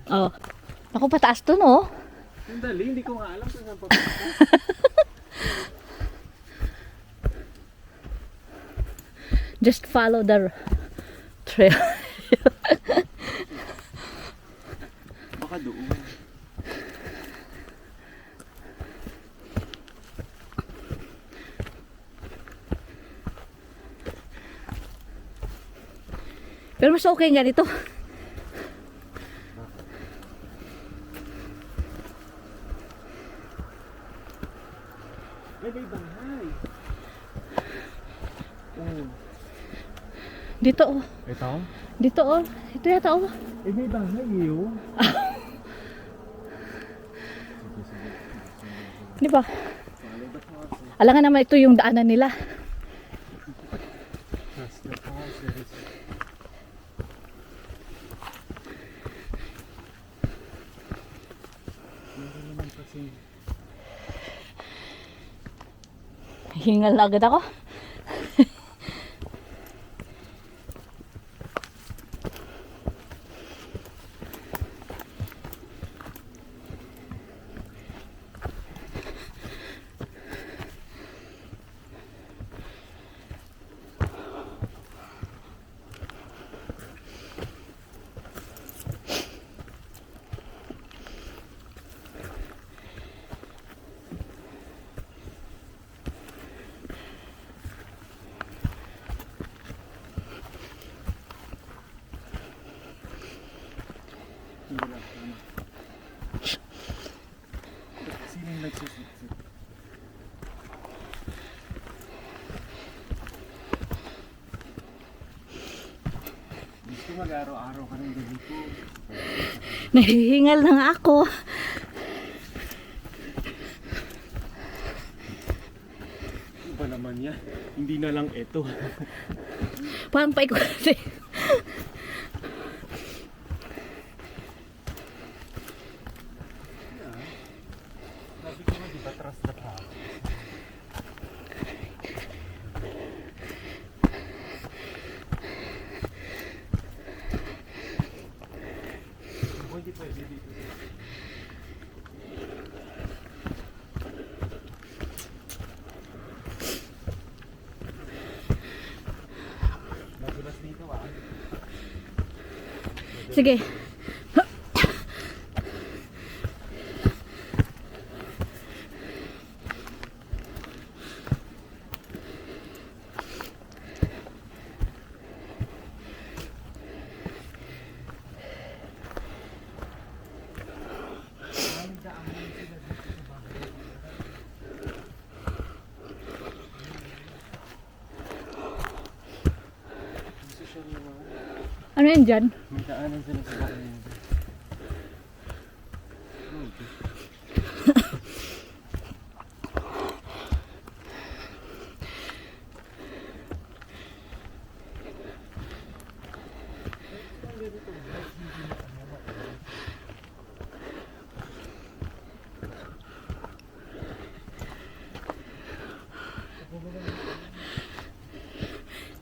Oh. Ako pataas to, no? Sandali, hindi ko nga alam kung saan papunta. Just follow the trail. Baka doon. Pero mas okay nga dito. May bahay. Dito, oh. Ito? Dito, oh. Ito yata, oh. May bahay yun. Di ba? Alangan naman ito yung daanan nila. Hingal na agad ako. Sinong nagsusipsip? Gusto mag-araw-araw ka ng ganito. Nahihingal na nga ako. Iba naman yan. Hindi na lang ito. Parang paikot kasi. Sabi ko nga, di ba trust na tao? Hindi pwede dito. Magulas dito ah. Sige. Ano yan dyan? May daanan sila sa bahay.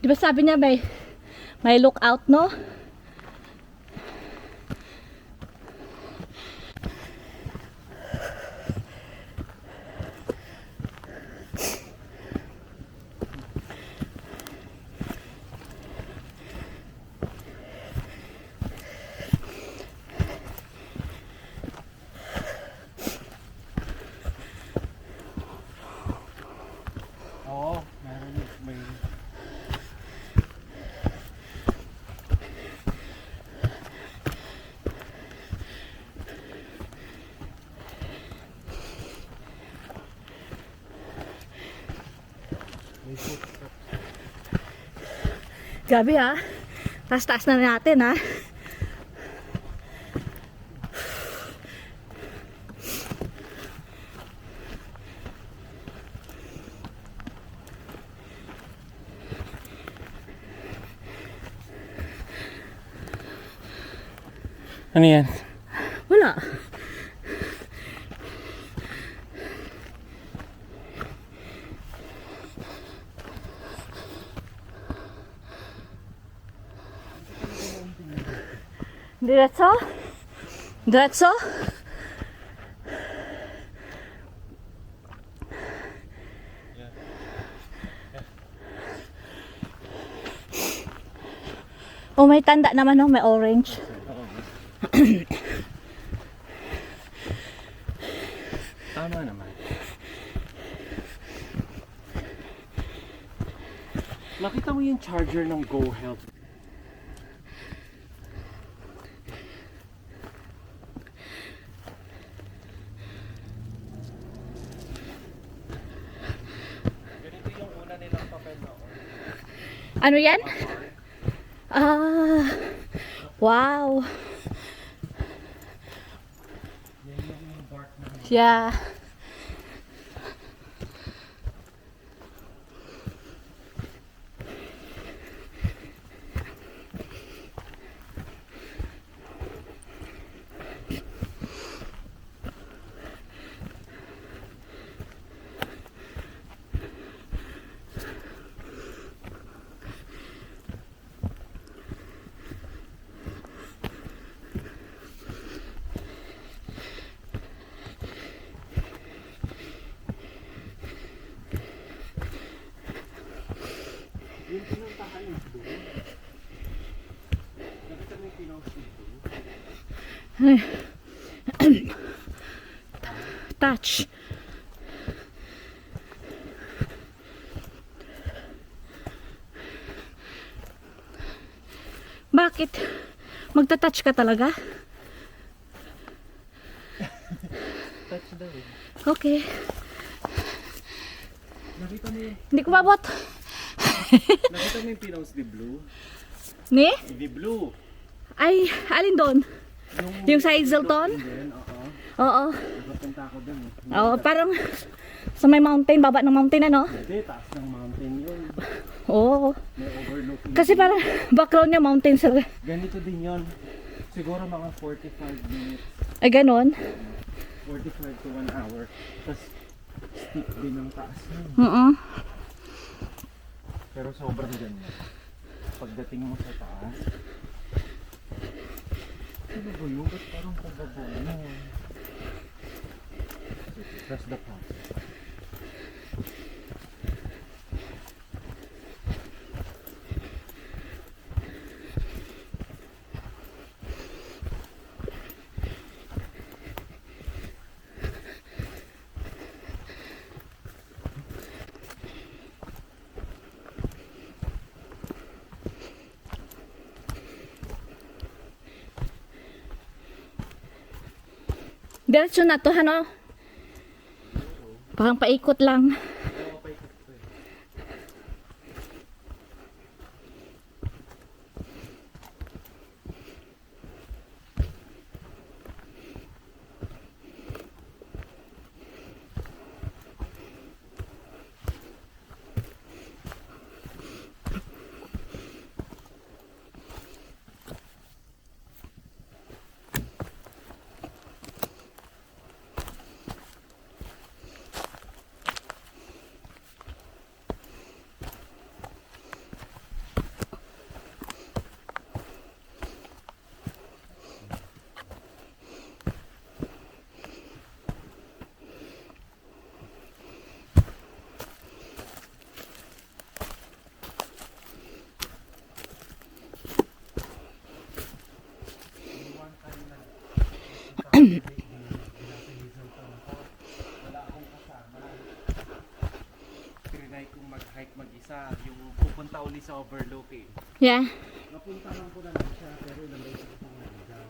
Di ba sabi niya may lookout, no? Oo, meron may Grabe ha. Taas-taas na natin ha. Ano yan? Wala. Diretso? Diretso? Oh, may tanda naman, no? May orange. Tama naman. Nakita mo yung charger ng Go Health? Ganito yung una nilang papel na Ano yan? Ah, wow. Yeah. yung pinuntahan yung blue. Nakita mo yung pinost yung blue? Touch. Bakit? Magta-touch ka talaga? Touch daw eh. Okay. Nakita mo yung, Hindi ko mabot. nakita mo yung pinost ni blue? Ni? Ni blue. Ay, alin doon? Yung sa Hazelton? Then, Oo. nakapunta ako dun eh. Oo, parang sa may mountain, baba ng mountain ano? Hindi, taas ng mountain yun. Oo. May overlooking. Kasi parang background niya mountain sa... Ganito din yun. Siguro mga 45 minutes. Ay, ganon. 45 to 1 hour. Tapos steep din ang taas yun. Pero sobrang ganda. Pagdating mo sa taas, ano ba yun? Ba't parang pababa mo? Press the pause. Diretso na to, ano? Parang paikot lang. Trinay kong mag-hike mag-isa. Yung pupunta uli sa overlook eh. Yeah. Napuntahan ko na lang siya pero ilang beses ko naligaw.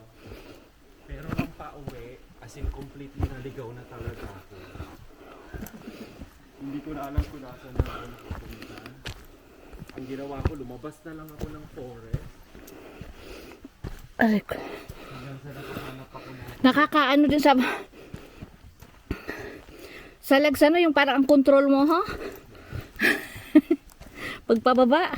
Pero nung pauwi, as in completely naligaw na talaga ako. Hindi ko na alam kung nasa na ako napupunta. Ang ginawa ko, lumabas na lang ako ng forest. Aray ko. Hanggang sa nakahanap ako na. Nakakaano din sa legs, ano, yung parang ang control mo, ha? Pagpababa.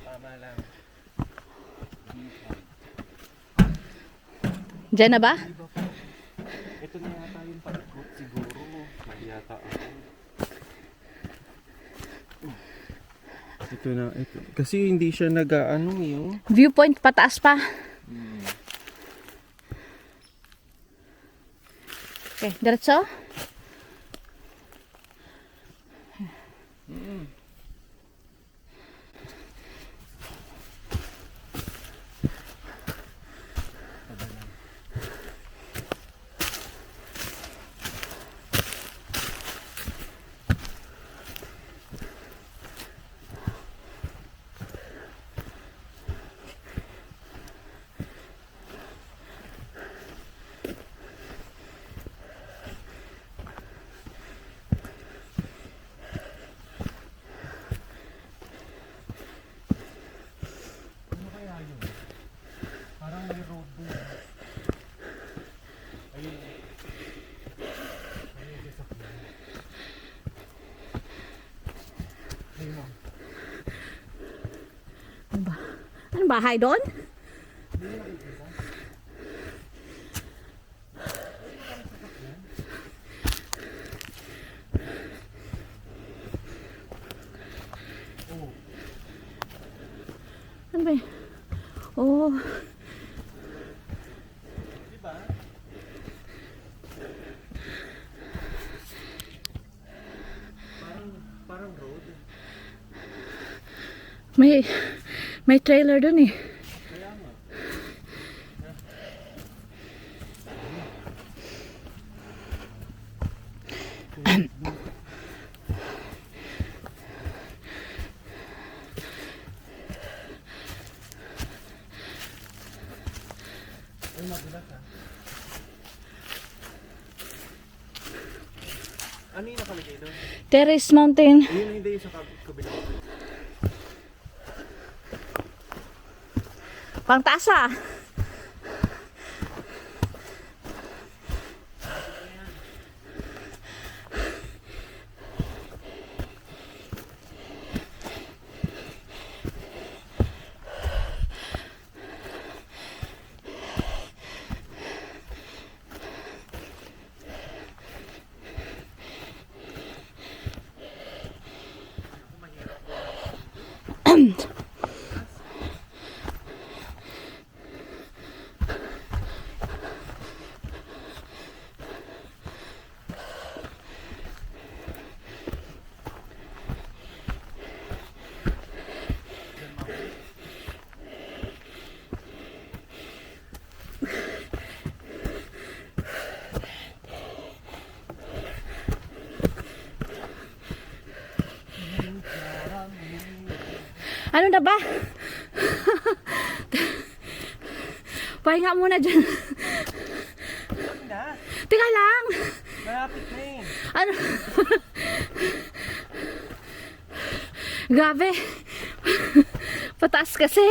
Tama lang. Diyan na ba? Diba po? Ito na yata yung palikot siguro. Mali yata ako. Ito na, ito. Kasi hindi siya nag-ano yung. Viewpoint pataas pa. Okay, diretso. Ano kaya yun? Parang may road doon. Ayun. Ayun yung sasakyan. Ayun o. Ano ba? Anong bahay doon? Ano ba? Oh, Diba? Parang road. may trailer doon eh. Kaya nga. Ay, magulat ha. Ano yung nakalagay doon? Terrace Mountain. Ayun na hindi yung sa kabila. Pangtaas ah. Ano na ba? Pahinga muna dyan. Na, Teka lang. malapit na eh. Ano? Grabe. Pataas kasi.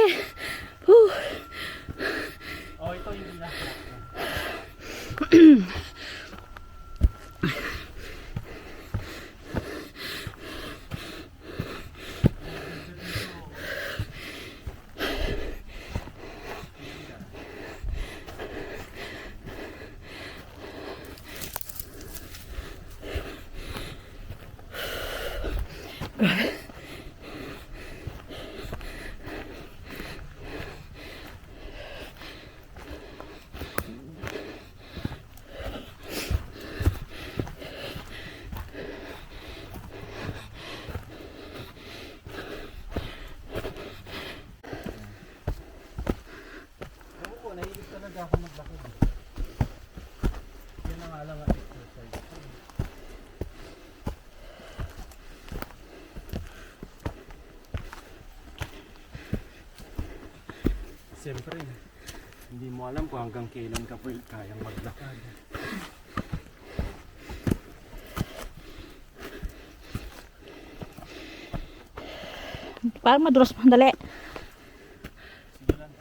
Whew. Oh, ito yung last. maglakad. Yan na nga lang ang exercise. Siyempre, hindi mo alam kung hanggang kailan ka po kayang maglakad. Parang madulas, mandali. Sige lang.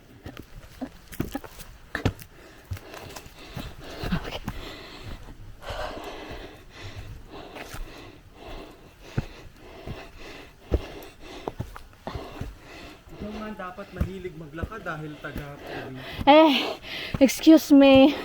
Ikaw nga dapat mahilig maglakad dahil taga-Puri. Excuse me.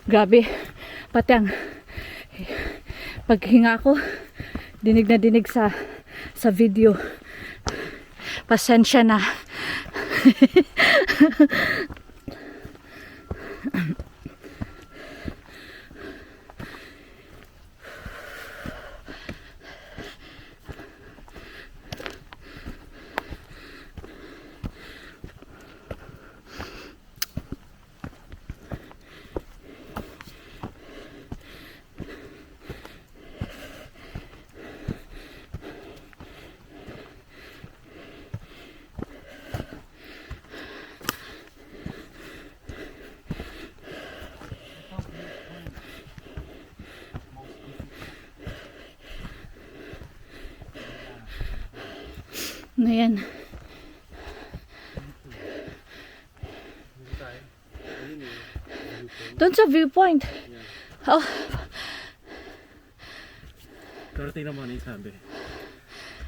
Grabe, pati ang paghinga ko, dinig na dinig sa video. Pasensya na. Ano yan? Doon sa viewpoint. Oh, Pero tingnan mo na yung sabi.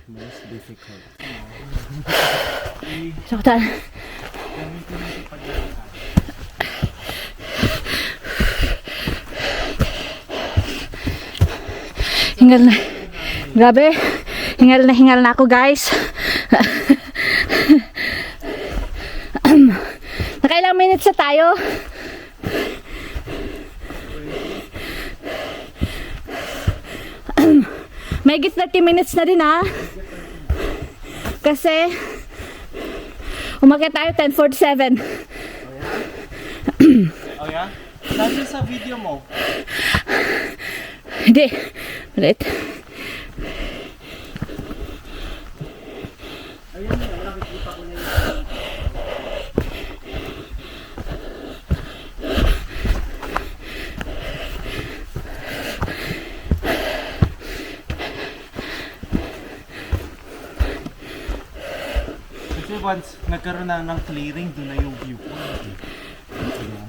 Most difficult. saktan. Gamitin mo yung paglalakad. Hingal na. Grabe. Hingal na ako, guys. Nakailang minutes na tayo? May 30 minutes na din, ha? Kasi umakyat tayo 10:47. Oh yeah? Sabi sa video mo. Hindi. Ulit. Ayun na, nakikita ko na yun. Kasi once nagkaroon na ng clearing, doon na yung viewpoint. Diba?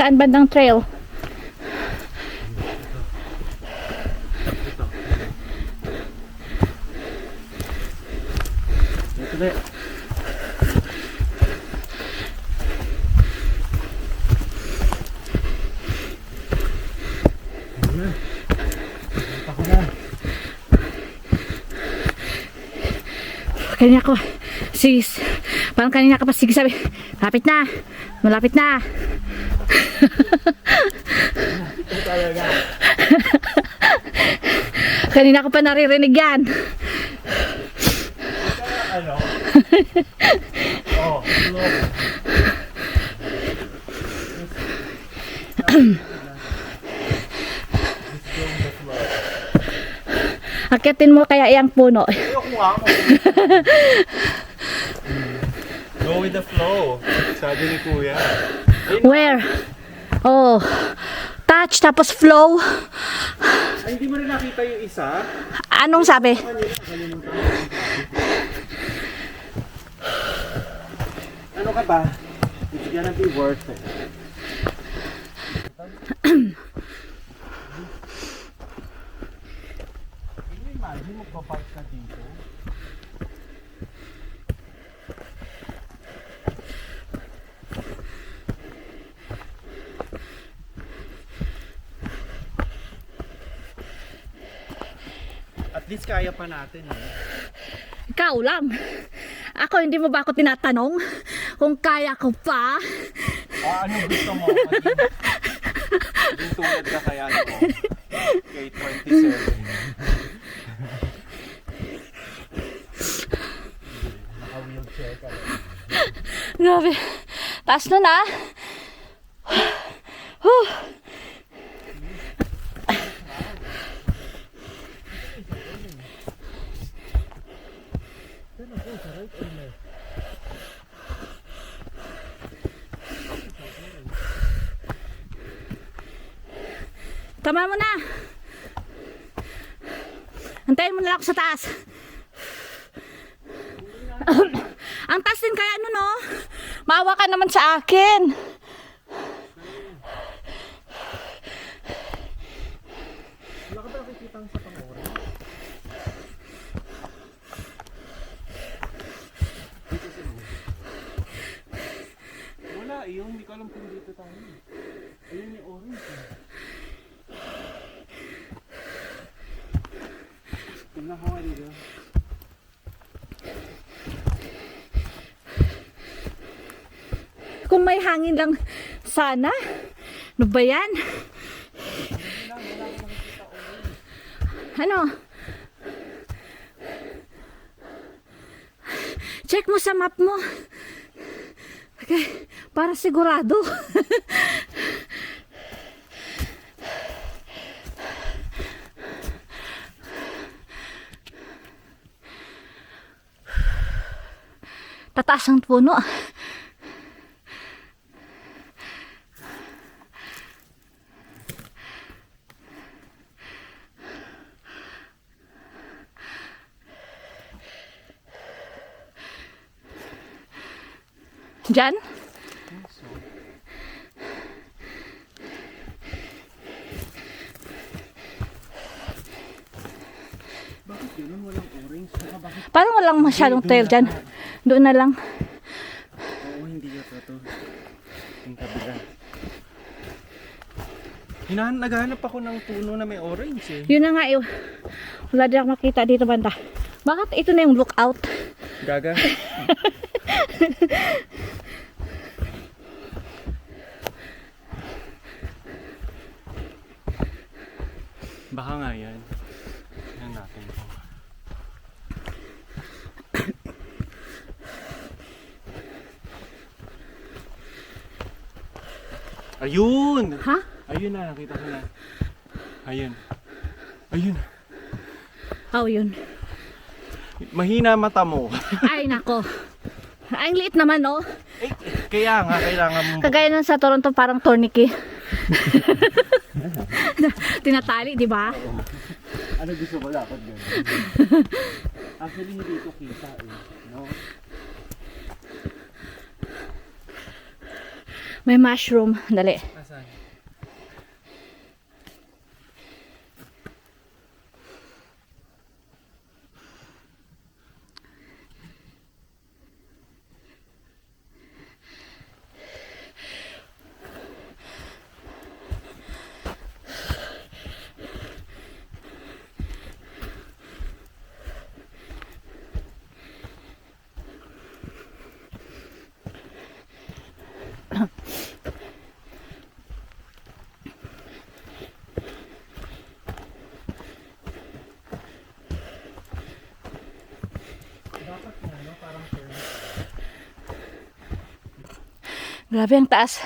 Saan bandang trail? Ito. Ito na. Ayan. Punta ko na. Kanina ko, sis, parang kanina ka pa sige sabi, malapit na, malapit na. Ito talaga. Kanina ko pa naririnig yan. Ano? Oh, slow. Akitin mo kaya iyang puno. Ayoko nga mo. Go with the flow. Sabi ni Kuya. Where? Oh, touch tapos flow. Ay, hindi mo rin nakita yung isa? Anong sabi? Ano ka ba? It's gonna be worth it. Can you imagine magpapark ka dito? At least kaya pa natin eh. Ikaw lang. Ako, hindi mo ba ako tinatanong kung kaya ko pa? Ano gusto mo? Maging tulad ka kaya mo kay 27. Naka-wheelchair ka rin. Grabe. Taas nun ah. Huh. Tama mo na. Antayin mo na lang ako sa taas. Ang taas din kaya ano no? Maawa ka naman sa akin. Wala ka ba nakikita sa pang-oras? Wala, yun. Hindi ko alam kung dito tayo. Ayun yung orange eh. Tingnan ko nga dito. Kung may hangin lang sana. Ano ba yan? Ano? Check mo sa map mo. Okay, para sigurado. Tataas ang puno. Diyan? Bakit yun? Walang orange? Saka bakit? Parang walang masyadong trail dyan. Doon na lang. Oo, hindi yata to. Yung kabila. Naghahanap ako ng puno na may orange eh. Yun na nga eh. Wala din ako makita dito banda. Bakit ito na yung lookout? Gaga. Baka nga yan. Yan natin. Ayun! Ha? Ayun na, nakita ko na. Ayun. Ayun. Oh, yun. Mahina mata mo. Ay, nako. Ay, ang liit naman, oh. Eh, kaya nga, kailangan mo. Kagaya ng sa Toronto, parang tourniquet. Tinatali, di ba? Ano gusto mo dapat gano'n? Actually, hindi ko kita eh. No? May mushroom. Dali. Asan? Grabe ang taas.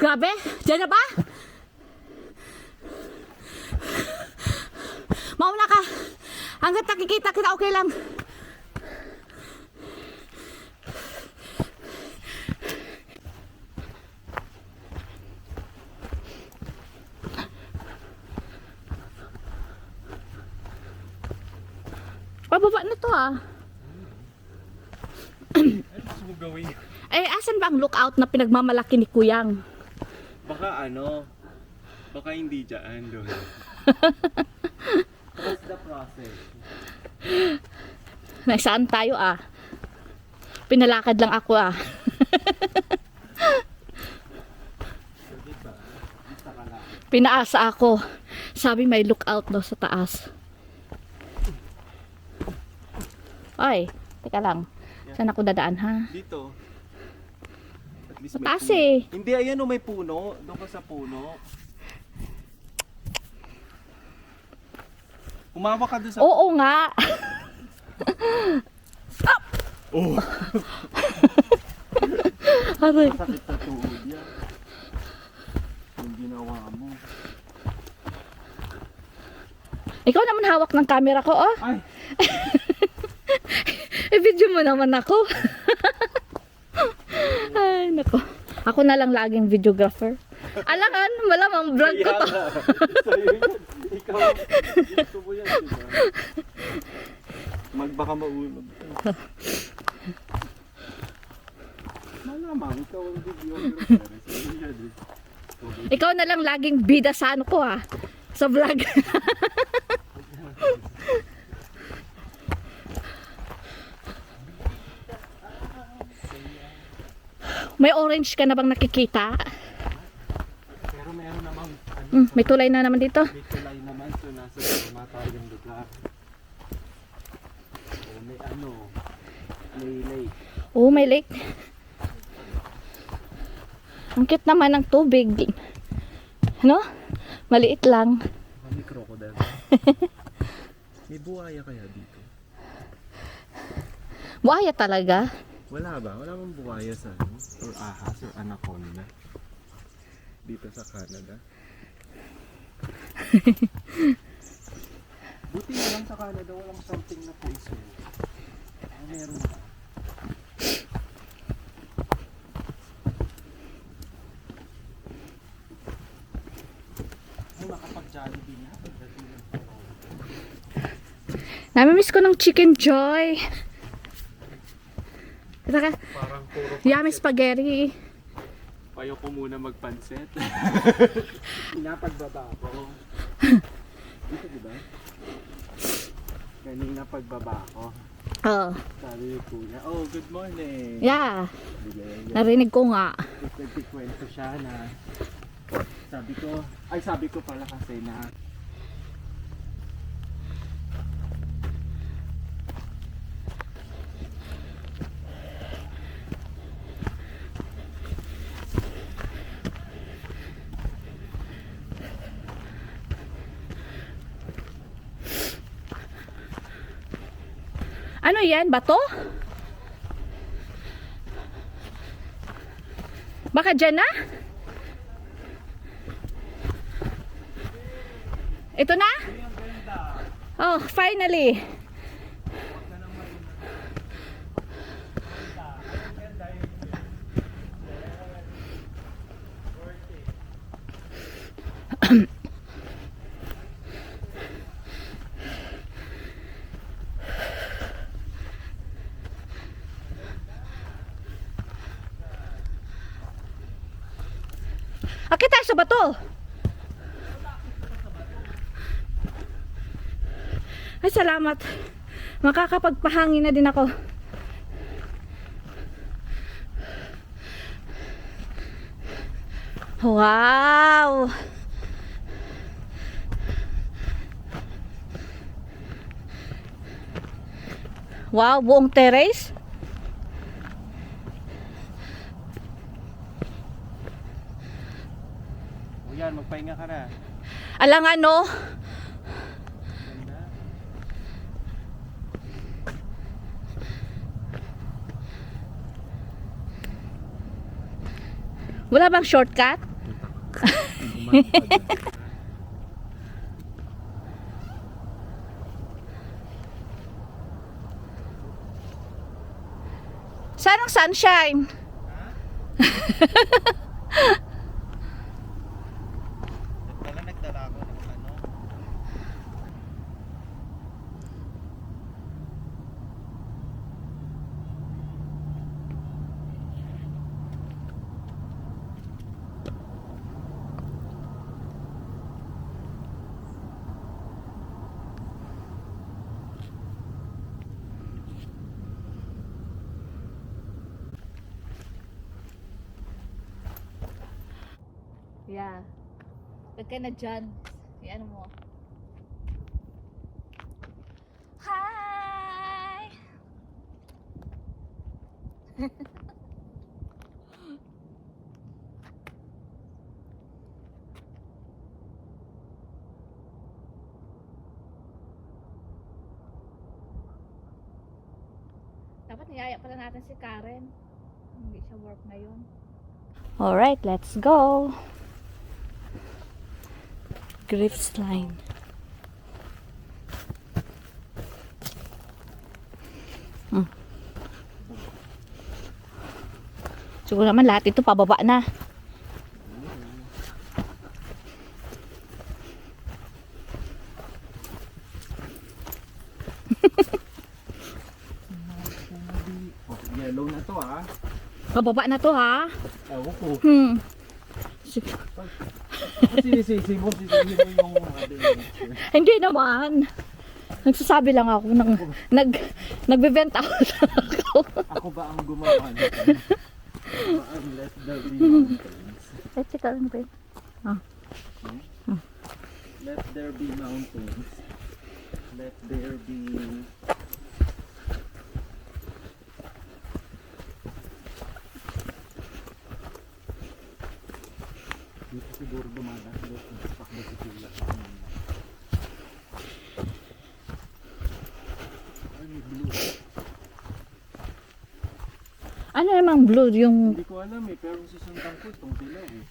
Grabe, dyan na ba? Mauna ka. Hanggat nakikita kita, okay lang. Pababa na to ah. Ano gusto mo gawin? Eh, asan ba ang lookout na pinagmamalaki ni Kuyang? Baka baka hindi dyan doon. What's the process? Nasaan tayo ah? Pinalakad lang ako ah. Pinaasa ako. Sabi may lookout daw sa taas. Ay, teka lang. Saan ako dadaan ha? Dito. At least may Mataas puno. eh. Hindi, ayan o, may puno. Doon ka sa puno. Umawa ka doon sa... Oo nga. Oh! Aray. Sakit sa tuhod yan. Yung ginawa mo. Ikaw naman hawak ng camera ko oh. Ay! I-video mo naman ako. Ay, nako. Ako na lang laging videographer. Alangan, malamang vlog ko to. Sa'yo yan. Ikaw, gusto mo yan, diba? Baka maulog. Malamang, ikaw ang videographer. Sa'yo yan, eh. Ikaw na lang laging bida sa ano ko ha. Sa vlog. May orange ka na bang nakikita? Pero meron namang, May tulay na naman dito. may tulay naman. So, nasa tama tayong lugar. So, may may lake. Oh, may lake. Ang cute naman ng tubig. Ano? Maliit lang. May crocodile. May buhaya kaya dito? Buhaya talaga. Wala ba? Wala bang buhaya sa ano? Or ahas or anaconda? Dito sa Canada? Buti na lang sa Canada walang something na poison. Meron ba? Ay, makapag-Jollibee na. Pagdating ng Namimiss ko ng Chicken Joy. Saka, parang puro yummy spaghetti. payo ko muna magpansit. Pinapagbaba ko. Dito diba? Kanina pagbaba ko. Oh, Sabi ni kuya, oh good morning. yeah. Bigay. Narinig ko nga. Nagkikwento siya na sabi ko pala kasi na Ano yan? Bato? Baka dyan na? Ito na? Oh, finally. Akit tayo sa bato. Ay, salamat. Makakapagpahangin na din ako. Wow! Wow, buong terrace. O yan, magpahinga ka na. Alang ano, Ganda. wala bang shortcut? Saan ang sunshine? Nagdala ako ng ano. Yeah. Pag ka na dyan, yan mo. Hi! Dapat niyaya pala natin si Karen. Hindi siya work ngayon. Alright, let's go! Griff's line. Siguro naman lahat ito pababa na. Yellow na to ah. Pababa na to ha. Ewan ko. Sinisisi mo yung Hindi naman. Nagsasabi lang ako ng nagbe-vent out ako. Ako ba ang gumawa nito? Let there be mountains. Ay, teka lang ba? Let there be mountains. Let there be... Dito siguro dumagas. Dito pakbo si Kila. Ay, may blue. Ano namang blue yung... Hindi ko alam eh, pero susundan ko itong dilaw eh.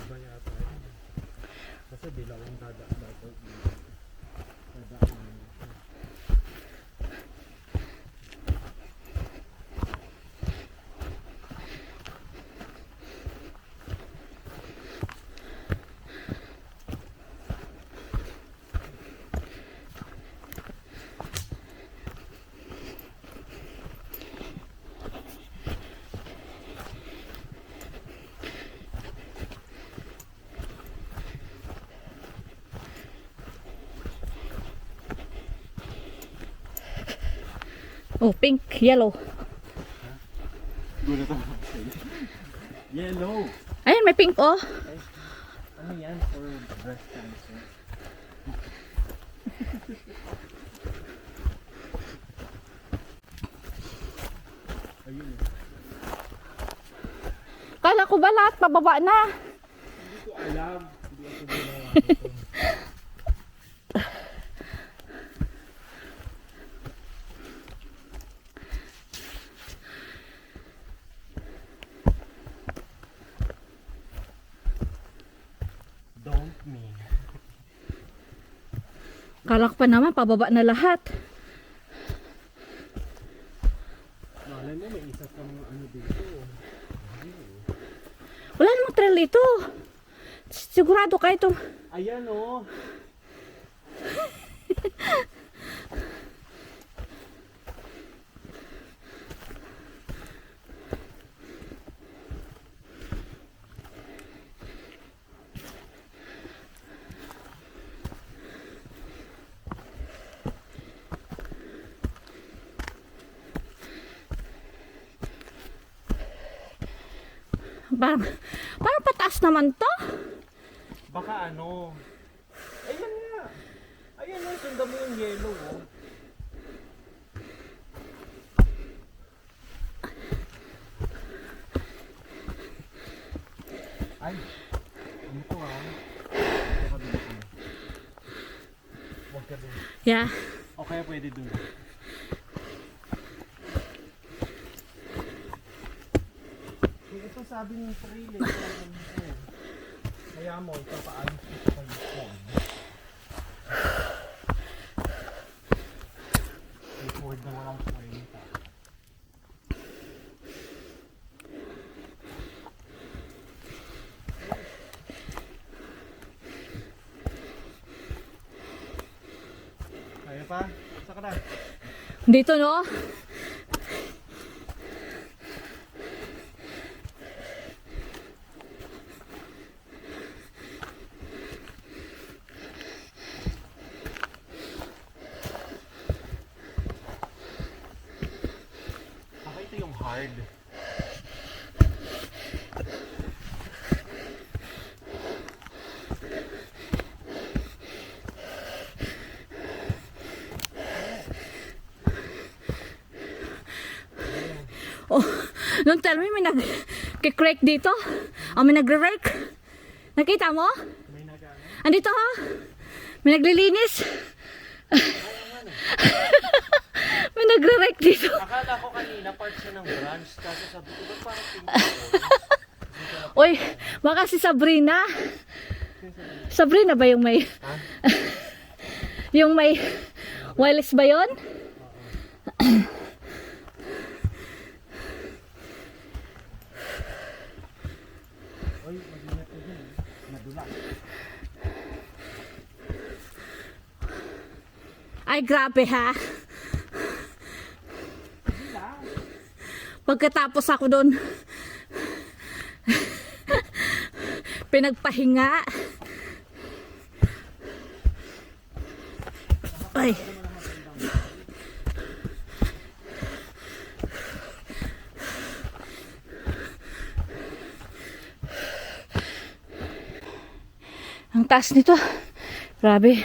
Iba yata yun. Kasi dilaw ang dadaan dapat. Dadaan. Oh, pink, yellow. Gulat ako. Yellow! Ayun, may pink oh. Ay, ano yan for breast cancer? Ayun eh. Kala ko ba lahat pababa na? Hindi ko alam. Hindi ako ginawa. Don't me. Kala ko pa naman pababa na lahat. Malay mo may isa kang ano dito. Wala namang trail ito. Sigurado ka itong... Ayan oh. Parang pataas naman to. Baka ano. Ayan nga. Ayan o, sundan mo yung yellow oh. Ay, ano to ah? Huwag ka dun. Yeah. O kaya pwede dun. Ito sabi ng trail eh. Kaya mo, ito paano ito kayo phone. Record na walang kwenta. Kaya pa? Saan ka na? Dito no? Baka ito yung hard. Oh, don't tell me may nag-crack dito. Oh, may nagre-rake. Nakita mo? May nagano? Andito ha? May naglilinis. May nagre-rake dito. Akala ko kanina part siya ng branch. Kasi sabi ko, ba't parang pink? Uy, baka si Sabrina. Sabrina ba yung may... Ha? yung may wireless ba yun? Uy, mag-ingat ko dun. Nadula. Ay, grabe ha. Pagkatapos ako doon, pinagpahinga. Ay. Ang taas nito. Grabe.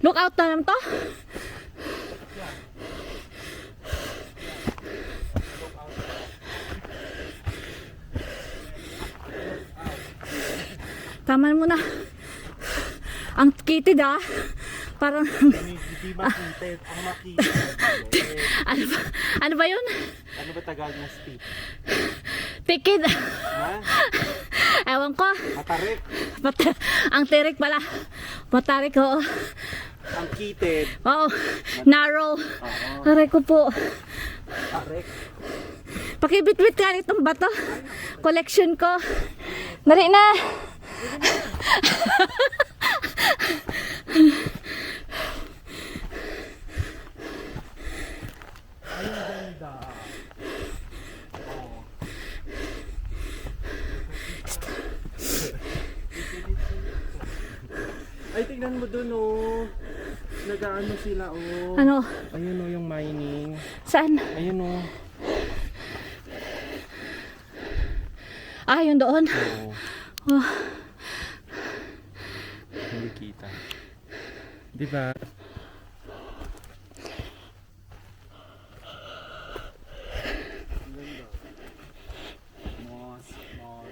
Look out na naman to. Tama mo na. Ang kitid ah. Parang Hindi makita. Ang makita. ano ba yun? Ano ba Tagalog na speed? Tikid. Ha? Ewan ko. Matarik. Ang tirik pala. Matarik oo. Ang kitid. Oo. Narrow. Oo. Aray ko po. Tarik. Pakibitbit ka nitong bato. Collection ko. Dali na. Ay, ang ganda. Oh. Ay, tignan mo dun oh. Nag-ano sila oh. Ano? Ayun oh yung mining. Saan? Ayun oh. yun doon. Oo. Oh, Hindi kita. Di ba? Moss, moss.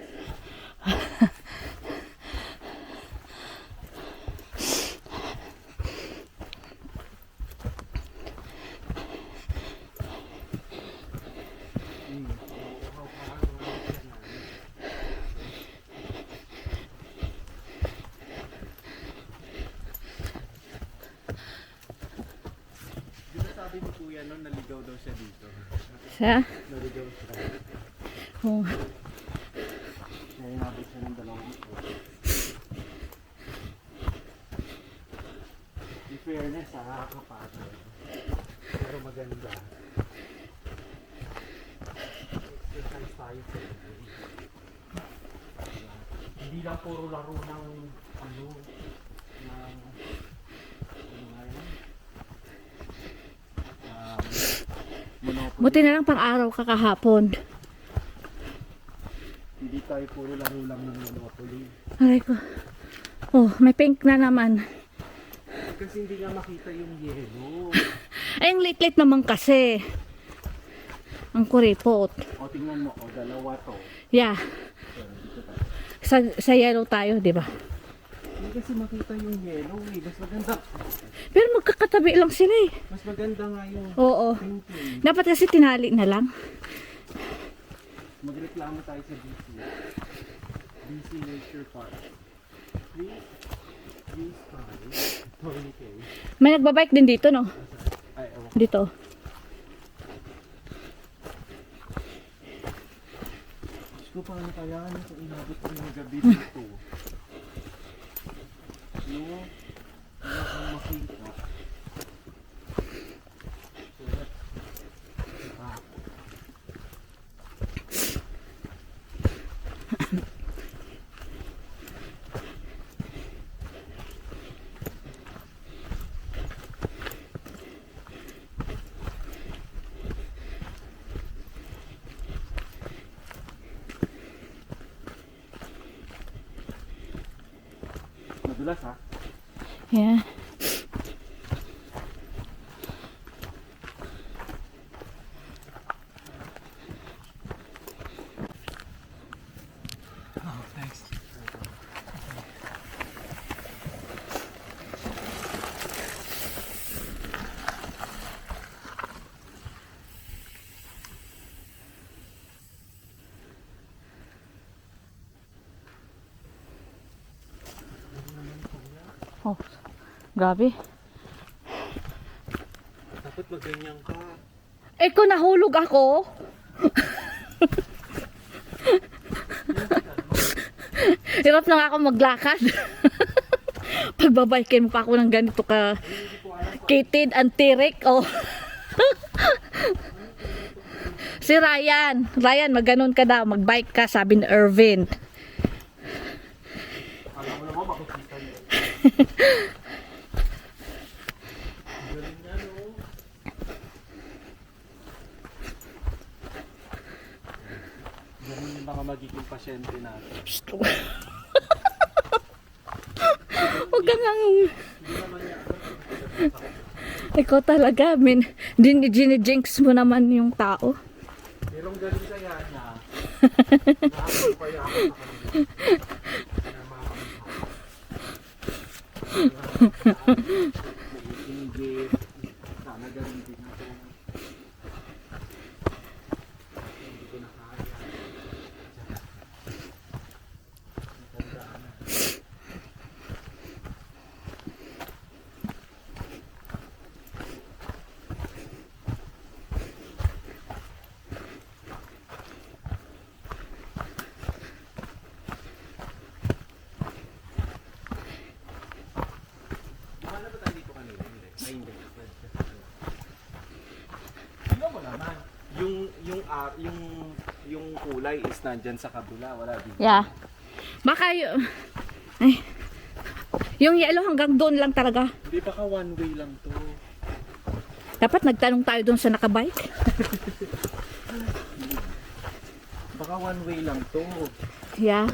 Di ba sabi ni Kuya noon, naligaw daw siya dito? siya. Naligaw siya. Oh. Kaya inabot siya ng 2 oras. In fairness, nakakapagod. Pero maganda. Exercise tayo sa everyday. Hindi lang puro laro ng ano nga yun? Monopoly. Buti na lang pang araw ka kahapon. Hindi tayo puro laro lang ng Monopoly. Aray ko. Oh, may pink na naman. Kasi hindi nga makita yung yellow. Ay, ang lit-lit naman kasi. Ang kuripot. O tingnan mo, o 2 to. Yeah. Pero dito tayo. Sa yellow tayo, di ba? Hindi kasi makita yung yellow eh. Mas maganda. Pero magkakatabi lang sila eh. Mas maganda nga yung Oo. painting. Dapat kasi tinali na lang. Magreklamo tayo sa BC. BC Nature Park. Please use time. 20K. May nagbabike din dito, no? Ay, oh. Dito. Diyos ko, paano kaya kung inabot ko yung gabi dito? No? Wala kang makita. So, ah. Madulas ha? Yeah. Oh, thanks. Oh, grabe. Dapat maganyan ka. Eh, kung nahulog ako. Hirap na nga ako maglakad. Pagbabaykin mo pa ako ng ganito ka kitid, antirik. Oh. Si Ryan. Ryan, magganon ka daw. Magbike ka, sabi ni Irvin. Alam mo naman, makikita niyo. Galing nga, no? Galing yung mga magiging pasyente natin. Huwag ka nang... Hindi naman niya. Ikaw talaga, jinijinx mo naman yung tao. Pero ang galing kaya niya. Nakakapaya ako sa kanila. Naiingit. Sana galing din ako. Hindi ko na kaya. Natandaan na. Wala ba tayo dito kanina? Hindi. Ay, hindi. Tingnan mo naman. Yung kulay is nandyan sa kabila. Wala dito. Yeah. Baka ay, yung yellow hanggang doon lang talaga. Hindi, baka one way lang to. Dapat nagtanong tayo doon sa nakabike. Baka one way lang to. Yeah.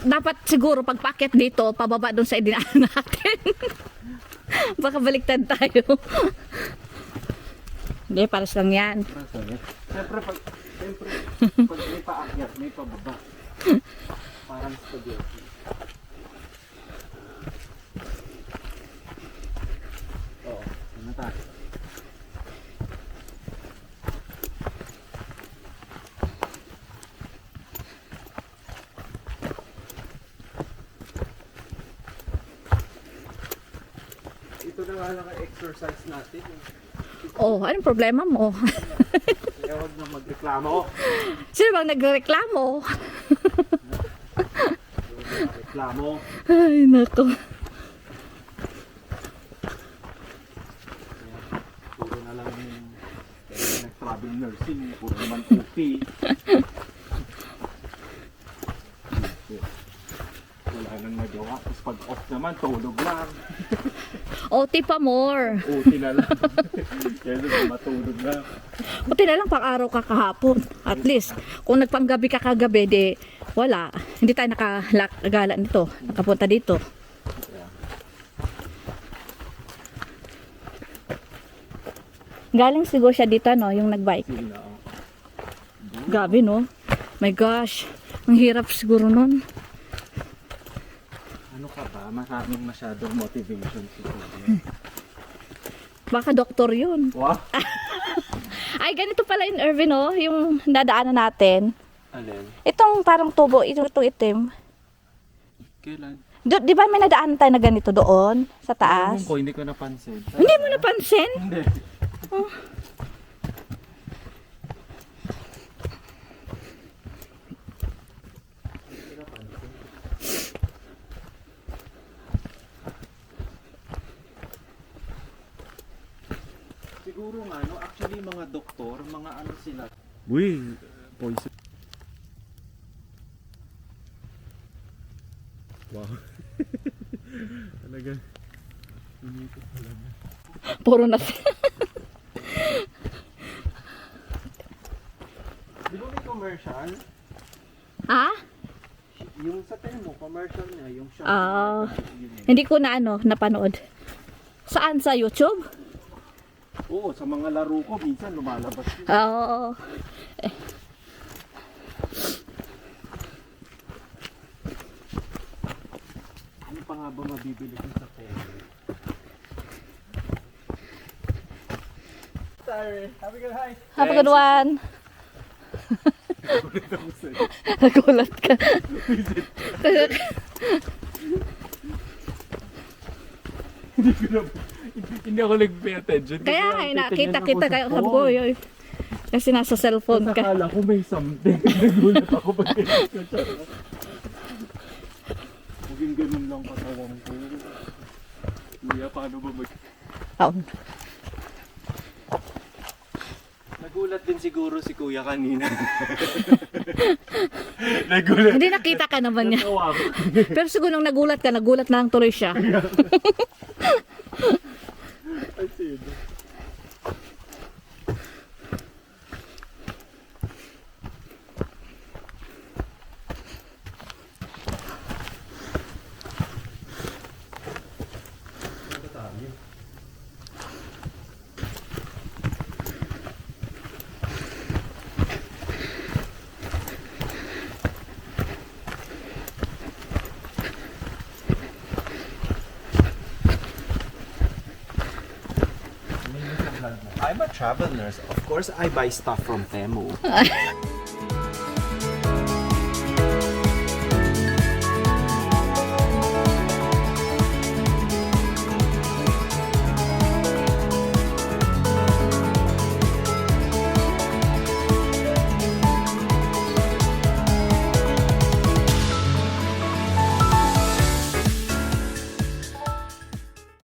Dapat siguro pagpakit dito, pababa doon sa idinaan natin. Baka baliktad tayo. Hindi, paras lang yan. Siyempre, pag may paakyat, may pababa. Parang spaghetti. Oo, ano tayo? Ito na nga lang exercise natin. Oh, anong problema mo? Kaya huwag na magreklamo. Sino bang nagreklamo? Reklamo. Ay, nako. Puro na lang nag-travel nursing. Puro naman OP. Wala nang nagawa. Tapos pag off naman, tulog lang. OT pa more. OT na lang. Kaya doon matulog lang. Buti na lang pang-araw ka kahapon. At least, kung nagpanggabi ka kagabi, di wala. Hindi tayo nakagala nito. Nakapunta dito. Galing siguro siya dito, no? Yung nagbike. Sige na. Gabi, no? My gosh. Ang hirap siguro nun. Ano ka ba? Maraming masyadong motivation siguro. Baka doktor yun. Wow! Ay, ganito pala yung Irvin, no? Yung dadaanan natin. Alin? Itong parang tubo, itong itim. Kailan? Di ba may nadaan tayo na ganito doon? Sa taas? Ewan ko, hindi ko napansin. Hindi mo napansin? Hindi. Siguro nga, no, actually mga doktor, mga ano sila. Uy, poison. Wow. Talaga. Umikot talaga. Puro na. Di ba may commercial? Ha? Yung sa tayo mo, commercial niya, yung shop. Ah. Yun eh. Hindi ko na napanood. Saan? Sa YouTube? Oo, sa mga laro ko, minsan lumalabas yun. Oo. Ano pa nga ba mabibili ko sa pera? Sorry, have a good night. Have a good one. Nagulat ka. Hindi ako nag-pay attention. Kaya nga, nakita kita kayo. Sabi ko, yoy. Kasi nasa cellphone ka. Akala ko may something. Nagulat ako pag Maging ganun lang katawan ko. Kuya, paano ba mag... Oh. Nagulat din siguro si kuya kanina. Nagulat. Hindi nakita ka naman niya. Natawa ako. Pero siguro nung nagulat ka, nagulat na lang tuloy siya. Ay, sino? I'm a travel nurse. Of course, I buy stuff from Temu.